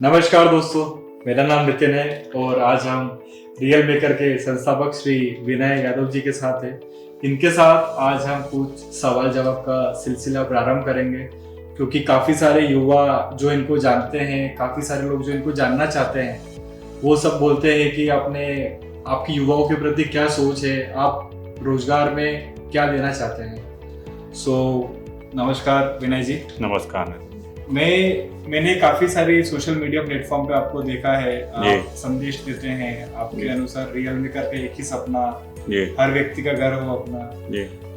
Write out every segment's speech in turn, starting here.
नमस्कार दोस्तों, मेरा नाम नितिन है और आज हम रियल मेकर के संस्थापक श्री विनय यादव जी के साथ हैं। इनके साथ आज हम कुछ सवाल जवाब का सिलसिला प्रारंभ करेंगे क्योंकि काफ़ी सारे युवा जो इनको जानते हैं, काफ़ी सारे लोग जो इनको जानना चाहते हैं, वो सब बोलते हैं कि आपकी युवाओं के प्रति क्या सोच है, आप रोजगार में क्या देना चाहते हैं। नमस्कार विनय जी। नमस्कार। मैंने काफी सारे सोशल मीडिया प्लेटफॉर्म पे आपको देखा है, आप संदेश देते हैं, आपके अनुसार रियल मेकर का एक ही सपना, हर व्यक्ति का घर हो अपना,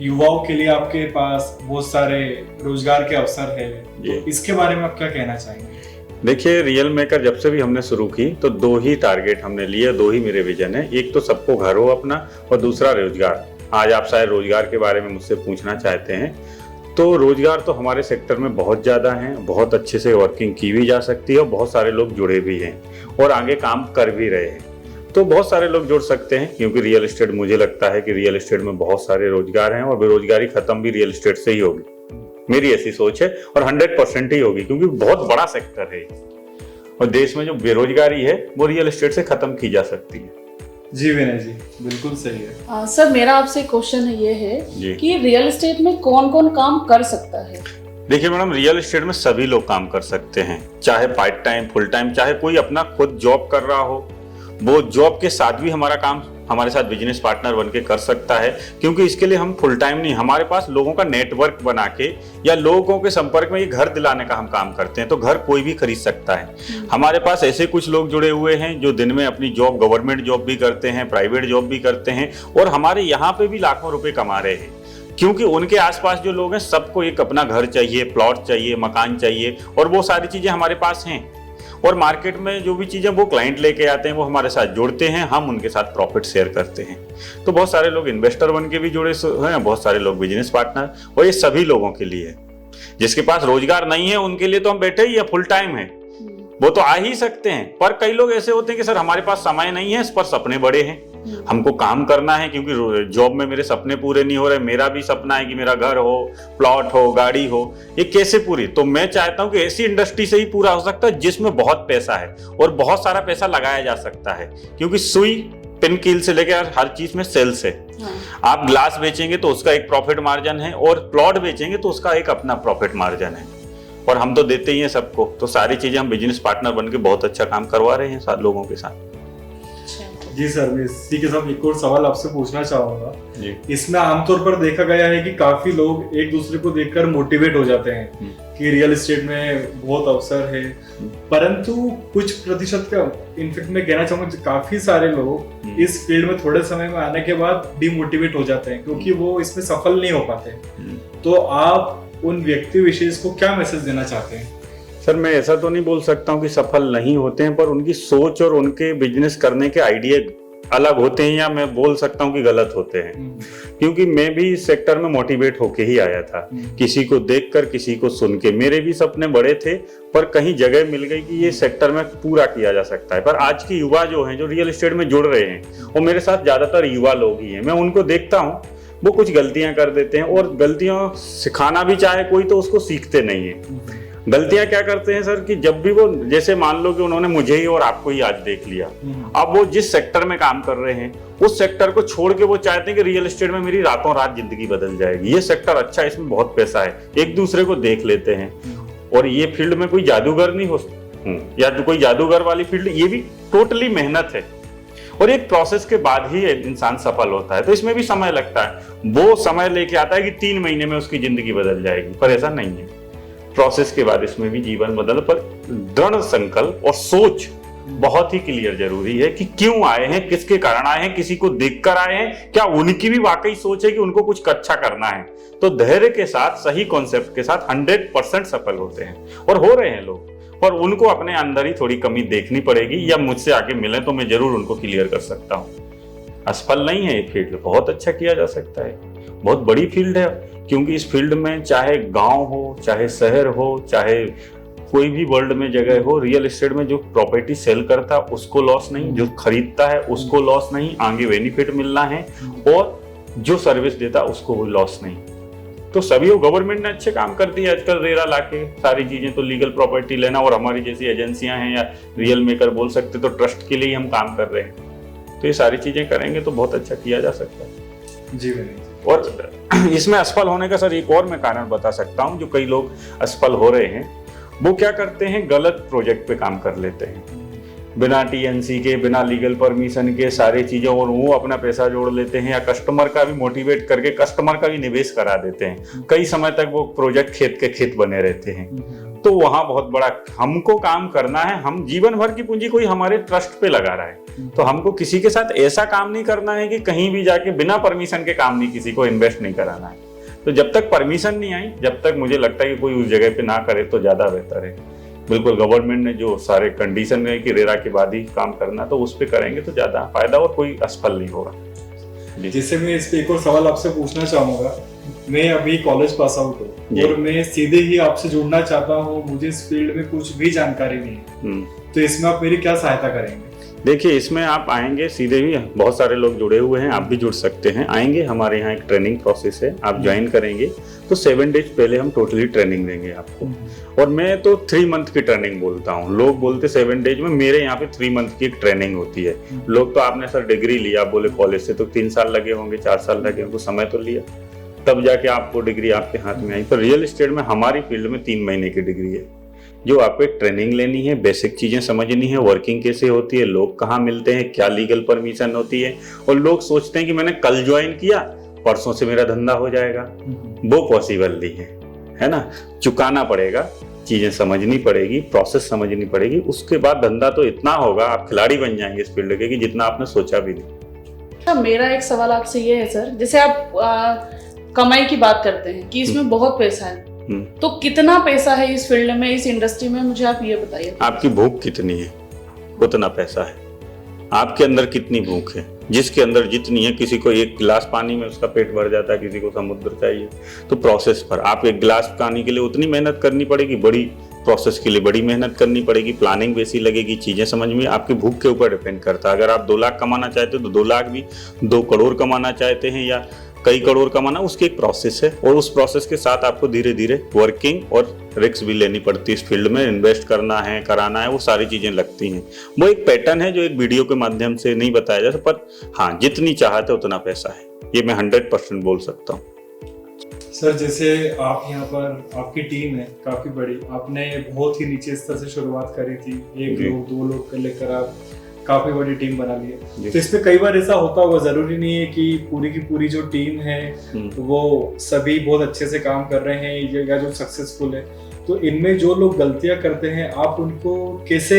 युवाओं के लिए आपके पास बहुत सारे रोजगार के अवसर है, तो इसके बारे में आप क्या कहना चाहेंगे? देखिए, रियल मेकर जब से भी हमने शुरू की तो दो ही टारगेट हमने लिए, दो ही मेरे विजन है। एक तो सबको घर हो अपना और दूसरा रोजगार। आज आप शायद रोजगार के बारे में मुझसे पूछना चाहते हैं, तो रोजगार तो हमारे सेक्टर में बहुत ज़्यादा हैं, बहुत अच्छे से वर्किंग की भी जा सकती है और बहुत सारे लोग जुड़े भी हैं और आगे काम कर भी रहे हैं। तो बहुत सारे लोग जुड़ सकते हैं क्योंकि रियल एस्टेट, मुझे लगता है कि रियल एस्टेट में बहुत सारे रोजगार हैं और बेरोजगारी खत्म भी रियल एस्टेट से ही होगी। मेरी ऐसी सोच है और 100% ही होगी क्योंकि बहुत बड़ा सेक्टर है और देश में जो बेरोजगारी है वो रियल एस्टेट से खत्म की जा सकती है। जी विनय जी, बिल्कुल सही है। सर, मेरा आपसे क्वेश्चन ये है कि रियल एस्टेट में कौन कौन काम कर सकता है? देखिए मैडम, रियल एस्टेट में सभी लोग काम कर सकते हैं, चाहे पार्ट टाइम, फुल टाइम, चाहे कोई अपना खुद जॉब कर रहा हो, वो जॉब के साथ भी हमारा काम हमारे साथ बिजनेस पार्टनर बनके कर सकता है। क्योंकि इसके लिए हम फुल टाइम नहीं, हमारे पास लोगों का नेटवर्क बना के या लोगों के संपर्क में ये घर दिलाने का हम काम करते हैं। तो घर कोई भी खरीद सकता है। हमारे पास ऐसे कुछ लोग जुड़े हुए हैं जो दिन में अपनी जॉब, गवर्नमेंट जॉब भी करते हैं, प्राइवेट जॉब भी करते हैं और हमारे यहाँ पे भी लाखों रुपए कमा रहे हैं। क्योंकि उनके आसपास जो लोग हैं सबको एक अपना घर चाहिए, प्लॉट चाहिए, मकान चाहिए और वो सारी चीजें हमारे पास हैं। और मार्केट में जो भी चीजें वो क्लाइंट लेके आते हैं वो हमारे साथ जुड़ते हैं, हम उनके साथ प्रॉफिट शेयर करते हैं। तो बहुत सारे लोग इन्वेस्टर बन के भी जुड़े हैं, बहुत सारे लोग बिजनेस पार्टनर, और ये सभी लोगों के लिए है। जिसके पास रोजगार नहीं है उनके लिए तो हम बैठे ही है, फुल टाइम है, वो तो आ ही सकते हैं। पर कई लोग ऐसे होते हैं कि सर हमारे पास समय नहीं है, इस पर सपने बड़े हैं, हमको काम करना है क्योंकि जॉब में मेरे सपने पूरे नहीं हो रहे। मेरा भी सपना है कि मेरा घर हो, प्लॉट हो, गाड़ी हो, ये कैसे पूरी? तो मैं चाहता हूं कि ऐसी इंडस्ट्री से ही पूरा हो सकता है जिसमें बहुत पैसा है और बहुत सारा पैसा लगाया जा सकता है। क्योंकि सुई पिन कील से लेकर हर चीज में सेल्स है। आप ग्लास बेचेंगे तो उसका एक प्रॉफिट मार्जिन है और प्लॉट बेचेंगे तो उसका एक अपना प्रॉफिट मार्जिन है और हम तो देते ही हैं सबको। तो सारी चीजें हम बिजनेस पार्टनर बनके बहुत अच्छा काम करवा रहे हैं साथ लोगों के साथ। जी सर, मैं इसी के साथ एक और सवाल आपसे पूछना चाहूंगा। इसमें आमतौर पर देखा गया है कि काफी लोग एक दूसरे को देखकर मोटिवेट हो जाते हैं कि रियल एस्टेट में बहुत अवसर है, परंतु कुछ प्रतिशत का, इनफैक्ट मैं कहना चाहूंगा काफी सारे लोग इस फील्ड में थोड़े समय में आने के बाद डिमोटिवेट हो जाते हैं क्योंकि वो इसमें सफल नहीं हो पाते। तो आप उन व्यक्ति विशेष को क्या मैसेज देना चाहते हैं? सर, मैं ऐसा तो नहीं बोल सकता हूँ कि सफल नहीं होते हैं, पर उनकी सोच और उनके बिजनेस करने के आइडिया अलग होते हैं, या मैं बोल सकता हूँ कि गलत होते हैं। क्योंकि मैं भी इस सेक्टर में मोटिवेट होके ही आया था, किसी को देखकर, किसी को सुन के। मेरे भी सपने बड़े थे पर कहीं जगह मिल गई कि ये सेक्टर में पूरा किया जा सकता है। पर आज के युवा जो हैं, जो रियल एस्टेट में जुड़ रहे हैं, वो मेरे साथ ज्यादातर युवा लोग ही हैं। मैं उनको देखता हूँ, वो कुछ गलतियां कर देते हैं और गलतियां सिखाना भी चाहे कोई तो उसको सीखते नहीं है। गलतियां क्या करते हैं सर कि जब भी वो, जैसे मान लो कि उन्होंने मुझे ही और आपको ही आज देख लिया, अब वो जिस सेक्टर में काम कर रहे हैं उस सेक्टर को छोड़ के वो चाहते हैं कि रियल एस्टेट में मेरी रातों रात जिंदगी बदल जाएगी, ये सेक्टर अच्छा है, इसमें बहुत पैसा है। एक दूसरे को देख लेते हैं और ये फील्ड में कोई जादूगर नहीं हो या तो कोई जादूगर वाली फील्ड, ये भी टोटली मेहनत है और एक प्रोसेस के बाद ही इंसान सफल होता है। तो इसमें भी समय लगता है। वो समय लेके आता है कि 3 महीने में उसकी जिंदगी बदल जाएगी, पर ऐसा नहीं है। प्रोसेस के बाद इसमें भी जीवन बदल, पर दृढ़ संकल्प और सोच बहुत ही क्लियर जरूरी है कि क्यों आए हैं, किसके कारण आए हैं, किसी को देखकर आए हैं, क्या उनकी भी वाकई सोच है कि उनको कुछ अच्छा करना है। तो धैर्य के साथ, सही कॉन्सेप्ट के साथ 100% सफल होते हैं और हो रहे हैं लोग। पर उनको अपने अंदर ही थोड़ी कमी देखनी पड़ेगी, या मुझसे आके मिले तो मैं जरूर उनको क्लियर कर सकता हूँ। असफल नहीं है ये फील्ड, बहुत अच्छा किया जा सकता है, बहुत बड़ी फील्ड है। क्योंकि इस फील्ड में चाहे गांव हो, चाहे शहर हो, चाहे कोई भी वर्ल्ड में जगह हो, रियल एस्टेट में जो प्रॉपर्टी सेल करता है उसको लॉस नहीं, जो खरीदता है उसको लॉस नहीं, आगे बेनिफिट मिलना है, और जो सर्विस देता उसको वो लॉस नहीं। तो सभी गवर्नमेंट ने अच्छे काम कर दिए आजकल, रेरा लाके सारी चीजें, तो लीगल प्रॉपर्टी लेना, और हमारी जैसी एजेंसियां हैं या रियल मेकर बोल सकते, तो ट्रस्ट के लिए ही हम काम कर रहे हैं। तो ये सारी चीजें करेंगे तो बहुत अच्छा किया जा सकता है जी विनय। और इसमें असफल होने का सर एक और मैं कारण बता सकता हूँ। जो कई लोग असफल हो रहे हैं वो क्या करते हैं, गलत प्रोजेक्ट पे काम कर लेते हैं, बिना टीएनसी के, बिना लीगल परमिशन के सारी चीजें, और वो अपना पैसा जोड़ लेते हैं, या कस्टमर का भी मोटिवेट करके कस्टमर का भी निवेश करा देते हैं। कई समय तक वो प्रोजेक्ट खेत के खेत बने रहते हैं। तो वहां बहुत बड़ा हमको काम करना है। हम जीवन भर की पूंजी कोई हमारे ट्रस्ट पे लगा रहा है, तो हमको किसी के साथ ऐसा काम नहीं करना है कि कहीं भी जाके बिना परमिशन के काम नहीं, किसी को इन्वेस्ट नहीं कराना है। तो जब तक परमिशन नहीं आई, जब तक मुझे लगता है कि कोई उस जगह पे ना करे तो ज्यादा बेहतर है। बिल्कुल गवर्नमेंट ने जो सारे कंडीशन है कि रेरा के बाद ही काम करना, तो उस पर करेंगे तो ज्यादा फायदा और कोई असफल नहीं होगा। जैसे मैं इस पे एक और सवाल आपसे पूछना चाहूंगा। मैं अभी कॉलेज पास आउट हूँ और मैं सीधे ही आपसे जुड़ना चाहता हूँ, मुझे इस फील्ड में कुछ भी जानकारी नहीं है, तो इसमें आप मेरी क्या सहायता करेंगे? देखिए, इसमें आप आएंगे सीधे भी, बहुत सारे लोग जुड़े हुए हैं, आप भी जुड़ सकते हैं। आएंगे, हमारे यहाँ एक ट्रेनिंग प्रोसेस है, आप ज्वाइन करेंगे तो 7 डेज पहले हम टोटली ट्रेनिंग देंगे आपको। और मैं तो 3 मंथ की ट्रेनिंग बोलता हूँ, लोग बोलते 7 डेज में, मेरे यहाँ पे 3 मंथ की एक ट्रेनिंग होती है। लोग तो आपने सर डिग्री लिया, आप बोले कॉलेज से तो 3 साल लगे होंगे, 4 साल लगे होंगे, समय तो लिया, तब जाके आपको डिग्री आपके हाथ में आई। पर रियल एस्टेट में हमारी फील्ड में 3 महीने की डिग्री है, जो आपको एक ट्रेनिंग लेनी है, बेसिक चीजें समझनी है, वर्किंग कैसे होती है, लोग कहाँ मिलते हैं, क्या लीगल परमिशन होती है। और लोग सोचते हैं कि मैंने कल ज्वाइन किया, परसों से मेरा धंधा हो जाएगा, वो पॉसिबल नहीं है ना। चुकाना पड़ेगा, चीजें समझनी पड़ेगी, प्रोसेस समझनी पड़ेगी, उसके बाद धंधा तो इतना होगा, आप खिलाड़ी बन जाएंगे इस फील्ड के कि जितना आपने सोचा भी नहीं। मेरा एक सवाल आपसे ये है सर, जैसे आप कमाई की बात करते हैं कि इसमें बहुत पैसा है, तो कितना पैसा है इस फील्ड में, इस इंडस्ट्री में, मुझे आप ये बताइए। आपकी भूख कितनी है, उतना पैसा है। आपके अंदर कितनी भूख है, जिसके अंदर जितनी है, किसी को 1 गिलास पानी में उसका पेट भर जाता है, किसी को समुद्र चाहिए। तो प्रोसेस पर आप 1 गिलास पानी के लिए उतनी मेहनत करनी पड़ेगी, बड़ी प्रोसेस के लिए बड़ी मेहनत करनी पड़ेगी, प्लानिंग वैसी लगेगी, चीजें समझ में। आपकी भूख के ऊपर डिपेंड करता है। अगर आप 2 लाख कमाना चाहते हो तो 2 लाख भी, 2 करोड़ कमाना चाहते हैं या कई करोड़ कमाना, उसकी एक प्रोसेस है। और उस प्रोसेस के साथ आपको धीरे धीरे वर्किंग और रिस्क भी लेनी पड़ती है। इस फील्ड में इन्वेस्ट करना है, कराना है, वो सारी चीजें लगती हैं। वो एक पैटर्न है जो एक वीडियो के माध्यम से नहीं बताया जा सकता, पर हाँ, जितनी चाहत है उतना पैसा है, ये मैं 100% बोल सकता हूँ। सर, जैसे आप यहाँ पर, आपकी टीम है काफी बड़ी, आपने बहुत ही नीचे स्तर से शुरुआत करी थी, 1 लोग 2 लोग कर लेकर आप काफी बड़ी टीम बना ली है। तो इसमें कई बार ऐसा होता होगा, जरूरी नहीं है कि पूरी की पूरी जो टीम है वो सभी बहुत अच्छे से काम कर रहे हैं या जो सक्सेसफुल है। तो इनमें जो लोग गलतियां करते हैं, आप उनको कैसे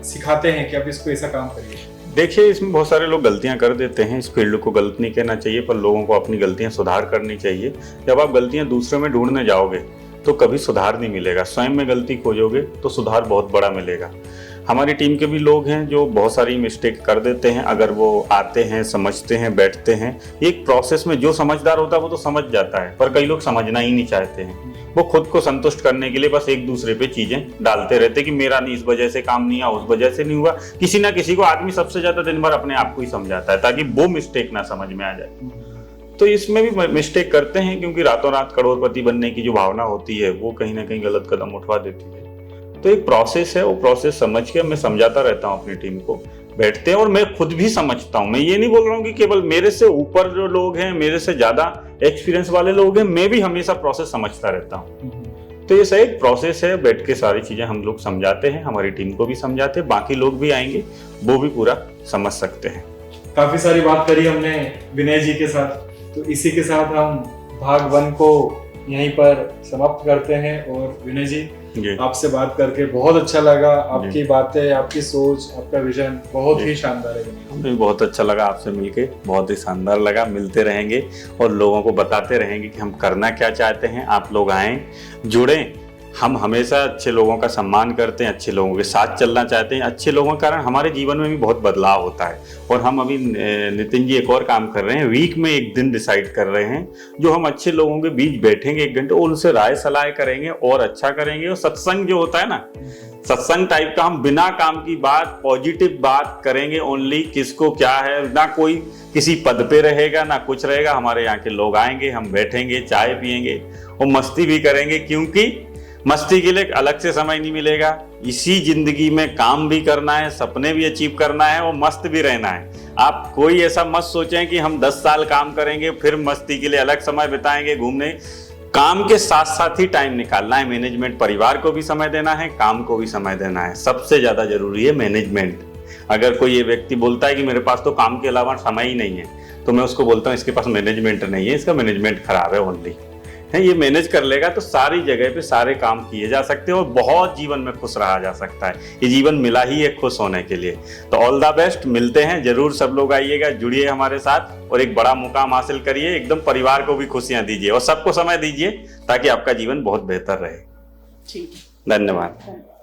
सिखाते हैं कि आप इसको ऐसा काम करिए? देखिए, इसमें बहुत सारे लोग गलतियां कर देते हैं। इस फील्ड को गलत नहीं कहना चाहिए, पर लोगों को अपनी गलतियां सुधार करनी चाहिए। जब आप गलतियां दूसरे में ढूंढने जाओगे तो कभी सुधार नहीं मिलेगा। स्वयं में गलती खोजोगे तो सुधार बहुत बड़ा मिलेगा। हमारी टीम के भी लोग हैं जो बहुत सारी मिस्टेक कर देते हैं। अगर वो आते हैं, समझते हैं, बैठते हैं, एक प्रोसेस में जो समझदार होता है वो तो समझ जाता है, पर कई लोग समझना ही नहीं चाहते हैं। वो खुद को संतुष्ट करने के लिए बस एक दूसरे पे चीजें डालते रहते कि मेरा नहीं, इस वजह से काम नहीं हुआ, उस वजह से नहीं हुआ। किसी ना किसी को, आदमी सबसे ज्यादा दिन भर अपने आप को ही समझाता है ताकि वो मिस्टेक ना समझ में आ जाए। तो इसमें भी मिस्टेक करते हैं, क्योंकि रातों रात करोड़पति बनने की जो भावना होती है वो कहीं ना कहीं गलत कदम उठवा देती है। तो एक प्रोसेस है, वो प्रोसेस समझ के मैं समझाता रहता हूँ अपनी टीम को। बैठते हैं और मैं खुद भी समझता हूँ। मैं ये नहीं बोल रहा हूँ कि केवल मेरे से ऊपर जो लोग हैं, मेरे से ज्यादा एक्सपीरियंस वाले लोग हैं, मैं भी हमेशा प्रोसेस समझता रहता हूँ। तो ये सही एक प्रोसेस है, बैठ के सारी चीजें हम लोग समझाते हैं, हमारी टीम को भी समझाते हैं, बाकी लोग भी आएंगे वो भी पूरा समझ सकते हैं। काफी सारी बात करी हमने विनय जी के साथ, तो इसी के साथ हम भाग 1 को यहीं पर समाप्त करते हैं। और विनय जी, आपसे बात करके बहुत अच्छा लगा। आपकी बातें, आपकी सोच, आपका विजन बहुत ही शानदार है। हमें बहुत अच्छा लगा आपसे मिलके, बहुत ही शानदार लगा। मिलते रहेंगे और लोगों को बताते रहेंगे कि हम करना क्या चाहते हैं। आप लोग आएं, जुड़ें, हम हमेशा अच्छे लोगों का सम्मान करते हैं, अच्छे लोगों के साथ चलना चाहते हैं। अच्छे लोगों के कारण हमारे जीवन में भी बहुत बदलाव होता है। और हम अभी नितिन जी एक और काम कर रहे हैं, वीक में एक दिन डिसाइड कर रहे हैं जो हम अच्छे लोगों के बीच बैठेंगे 1 घंटे, उनसे राय सलाह करेंगे और अच्छा करेंगे। और सत्संग जो होता है ना, सत्संग टाइप का, हम बिना काम की बात, पॉजिटिव बात करेंगे ओनली। किसको क्या है, ना कोई किसी पद पे रहेगा ना कुछ रहेगा। हमारे यहाँ के लोग आएंगे, हम बैठेंगे, चाय पियेंगे और मस्ती भी करेंगे, क्योंकि मस्ती के लिए अलग से समय नहीं मिलेगा। इसी जिंदगी में काम भी करना है, सपने भी अचीव करना है और मस्त भी रहना है। आप कोई ऐसा मत सोचें कि हम 10 साल काम करेंगे फिर मस्ती के लिए अलग समय बिताएंगे, घूमने। काम के साथ साथ ही टाइम निकालना है मैनेजमेंट। परिवार को भी समय देना है, काम को भी समय देना है। सबसे ज्यादा जरूरी है मैनेजमेंट। अगर कोई ये व्यक्ति बोलता है कि मेरे पास तो काम के अलावा समय ही नहीं है, तो मैं उसको बोलता हूँ इसके पास मैनेजमेंट नहीं है, इसका मैनेजमेंट खराब है ओनली है। ये मैनेज कर लेगा तो सारी जगह पे सारे काम किए जा सकते हैं और बहुत जीवन में खुश रहा जा सकता है। ये जीवन मिला ही है खुश होने के लिए। तो ऑल द बेस्ट, मिलते हैं जरूर। सब लोग आइएगा, जुड़िए हमारे साथ और एक बड़ा मुकाम हासिल करिए। एकदम परिवार को भी खुशियां दीजिए और सबको समय दीजिए ताकि आपका जीवन बहुत बेहतर रहे। ठीक है, धन्यवाद।